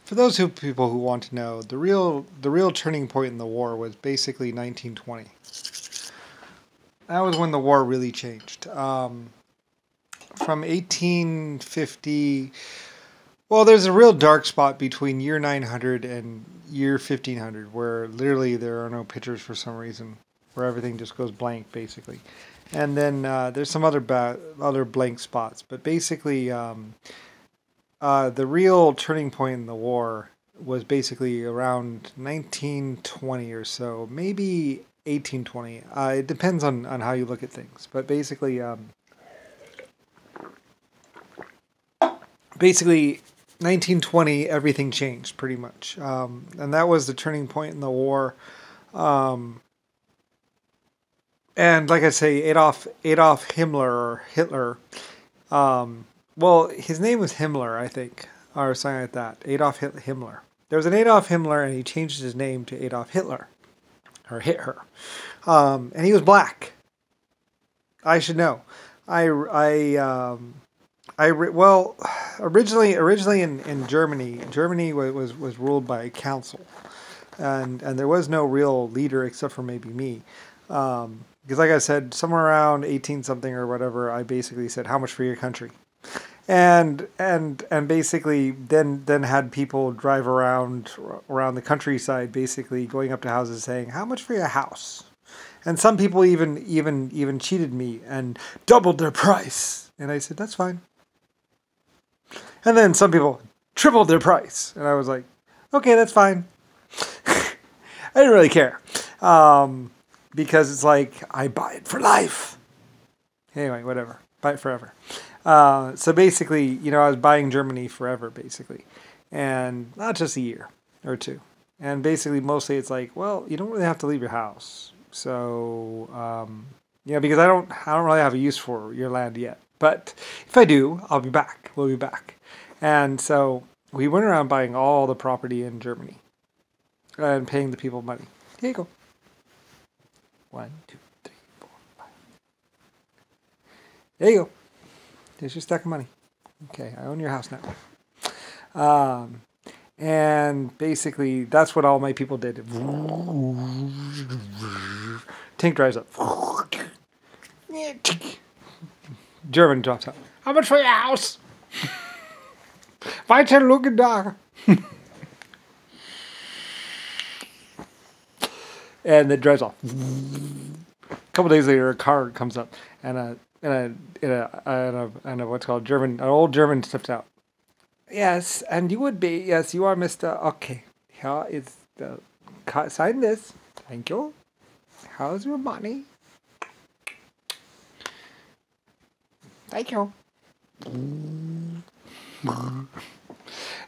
For those people who want to know, the real turning point in the war was basically 1920. That was when the war really changed. From 1850, well, there's a real dark spot between year 900 and year 1500, where literally there are no pictures for some reason, where everything just goes blank, basically. And then there's some other blank spots, but basically, the real turning point in the war was basically around 1920 or so, maybe 1820. It depends on how you look at things, but basically, 1920, everything changed pretty much, and that was the turning point in the war. And like I say, Adolf Himmler or Hitler. Well, his name was Himmler, I think, or something like that. Adolf Himmler. There was an Adolf Himmler, and he changed his name to Adolf Hitler, or Hitler. And he was black. I should know. Well, originally in Germany was ruled by a council, and there was no real leader except for maybe me. Because like I said, somewhere around 18 something or whatever, I basically said, "How much for your country?" And basically then had people drive around the countryside, basically going up to houses saying, "How much for your house?" And some people even cheated me and doubled their price. And I said, "That's fine." And then some people tripled their price, and I was like, "Okay, that's fine." I didn't really care. Because it's like, I buy it for life. Anyway, whatever. Buy it forever. So basically, I was buying Germany forever, basically. And not just a year or two. And basically, mostly it's like, well, you don't really have to leave your house. So, because I don't really have a use for your land yet. But if I do, I'll be back. We'll be back. And so we went around buying all the property in Germany. And paying the people money. Here you go. 1, 2, 3, 4, 5. There you go. There's your stack of money. Okay, I own your house now. And basically, that's what all my people did. Tank drives up. German drops out. How much for your house? Weiter looking da. And it drives off. A couple days later, a car comes up, and a what's called an old German steps out. Yes, and you would be. Yes, you are Mr. Okay, here is the sign this. Thank you. How's your money? Thank you.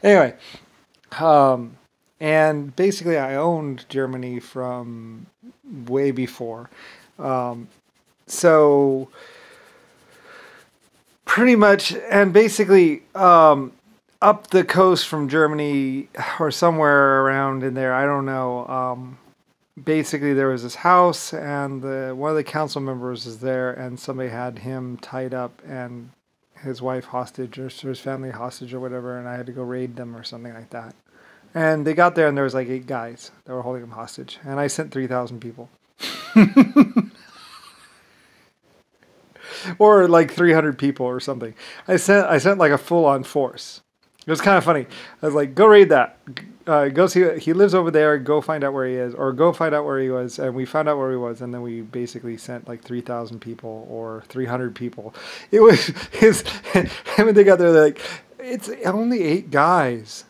Anyway, and basically, I owned Germany from way before. So, pretty much, and basically, up the coast from Germany, or somewhere around in there, I don't know. Basically, there was this house, and one of the council members is there, and somebody had him tied up, and his wife hostage, or his family hostage, or whatever, and I had to go raid them, or something like that. And they got there, and there was like 8 guys that were holding him hostage. And I sent 3,000 people. Or like 300 people or something. I sent like a full-on force. It was kind of funny. I was like, go raid that. Go see, he lives over there. Go find out where he is. Or go find out where he was. And we found out where he was. And then we basically sent like 3,000 people or 300 people. It was I mean, they got there, they're like, it's only 8 guys.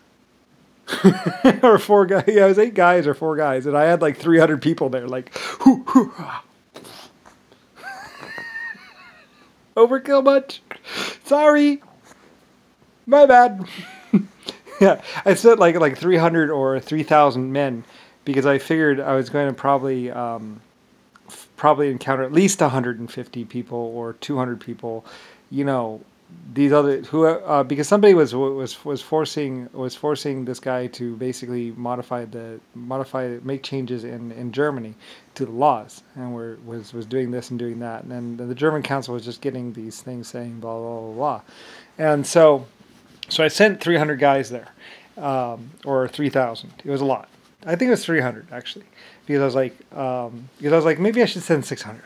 Or 4 guys. Yeah, it was 8 guys or 4 guys, and I had like 300 people there. Like, whoo, whoo. Overkill much? Sorry, my bad. Yeah, I said like 300 or 3,000 men because I figured I was going to probably encounter at least 150 people or 200 people. These other because somebody was forcing this guy to basically make changes in Germany to the laws, and was doing this and doing that, and the German council was just getting these things saying blah blah blah blah, and so I sent 300 guys there, or 3,000. It was a lot. I think it was 300 actually, because I was like, maybe I should send 600.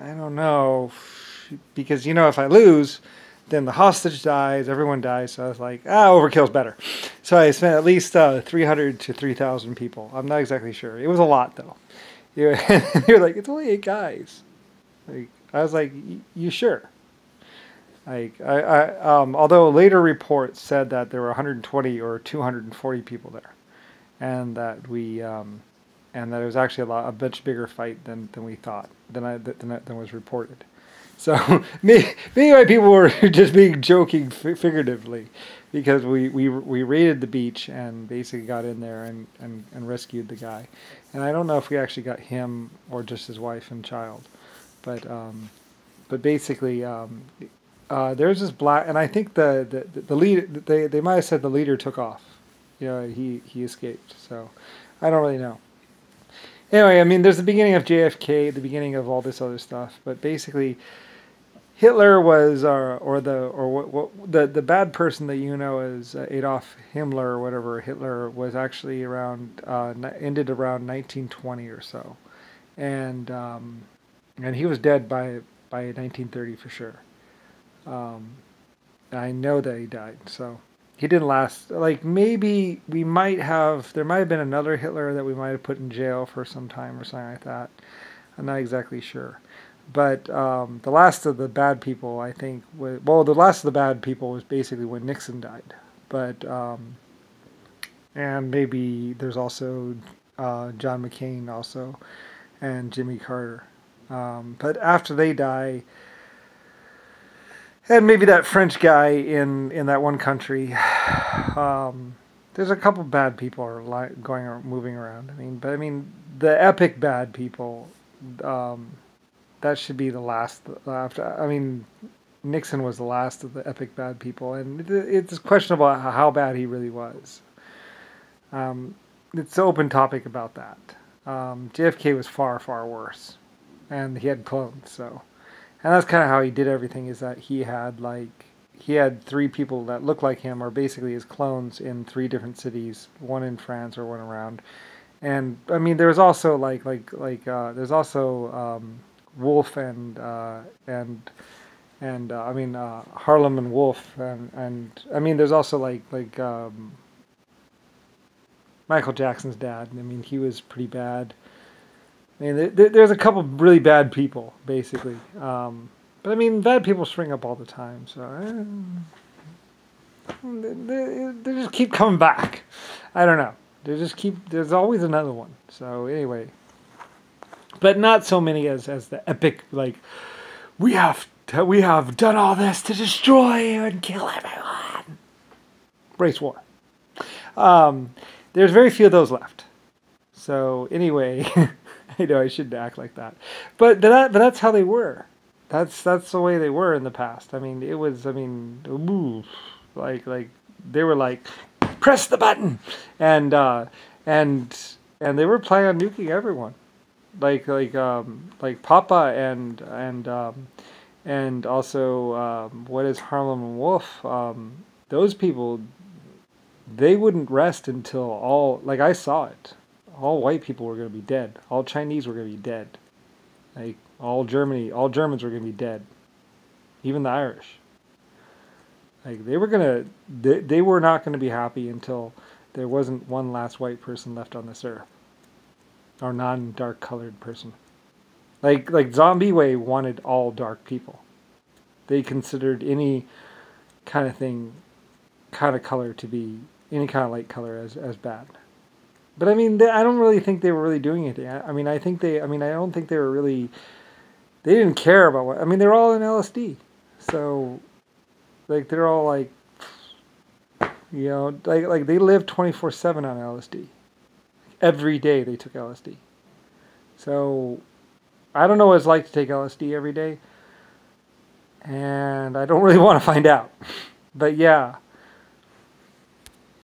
I don't know, because if I lose, then the hostage dies, everyone dies. So I was like, overkill's better. So I spent at least 300 to 3,000 people. I'm not exactly sure. It was a lot though. You're like, it's only 8 guys. Like, I was like, you sure? Like, although later reports said that there were 120 or 240 people there, and that and that it was actually a much bigger fight than we thought, than was reported. So maybe my people were just being joking figuratively, because we raided the beach and basically got in there and rescued the guy, and I don't know if we actually got him or just his wife and child, but basically there's this black, and I think the lead, they might have said the leader took off. He escaped. So I don't really know. Anyway, I mean, there's the beginning of JFK, the beginning of all this other stuff, but basically Hitler was, the bad person that is Adolf Himmler or whatever. Hitler was actually ended around 1920 or so, and he was dead by 1930 for sure. I know that he died, so he didn't last. Like, maybe there might have been another Hitler that we might have put in jail for some time or something like that. I'm not exactly sure. But the last of the bad people, I think, the last of the bad people was basically when Nixon died. But, and maybe there's also John McCain also, and Jimmy Carter. But after they die, and maybe that French guy in that one country, there's a couple bad people are moving around. I mean, the epic bad people, that should be the last. Nixon was the last of the epic bad people, and it's questionable how bad he really was. It's an open topic about that. JFK was far, far worse, and he had clones. So, and that's kind of how he did everything. Is that he had 3 people that looked like him, or basically his clones, in 3 different cities, one in France or one around. And I mean, there was also there's also Wolf and Harlem and Wolf, and I mean, there's also Michael Jackson's dad. I mean, he was pretty bad. I mean, there's a couple really bad people, basically. But I mean, bad people spring up all the time, so they just keep coming back. I don't know. There's always another one. So anyway, but not so many as the epic, we have done all this to destroy and kill everyone. Race war. There's very few of those left. So anyway, I know I shouldn't act like that, but that's how they were. That's the way they were in the past. I mean, it was. I mean, ooh, like they were like, press the button, and they were planning on nuking everyone, like Papa and also what is Harlem and Wolf? Those people, they wouldn't rest until I saw it. All white people were going to be dead. All Chinese were going to be dead. All Germans were going to be dead. Even the Irish. They were not going to be happy until there wasn't one last white person left on this earth, or non-dark colored person. Like Zombie Way wanted all dark people. They considered any kind of color to be, any kind of light color as bad. But I mean, I don't really think they were really doing anything. I don't think they were really. They didn't care about what. I mean, they're all in LSD, so they're all they live 24/7 on LSD. Every day they took LSD. So I don't know what it's like to take LSD every day, and I don't really want to find out. But yeah,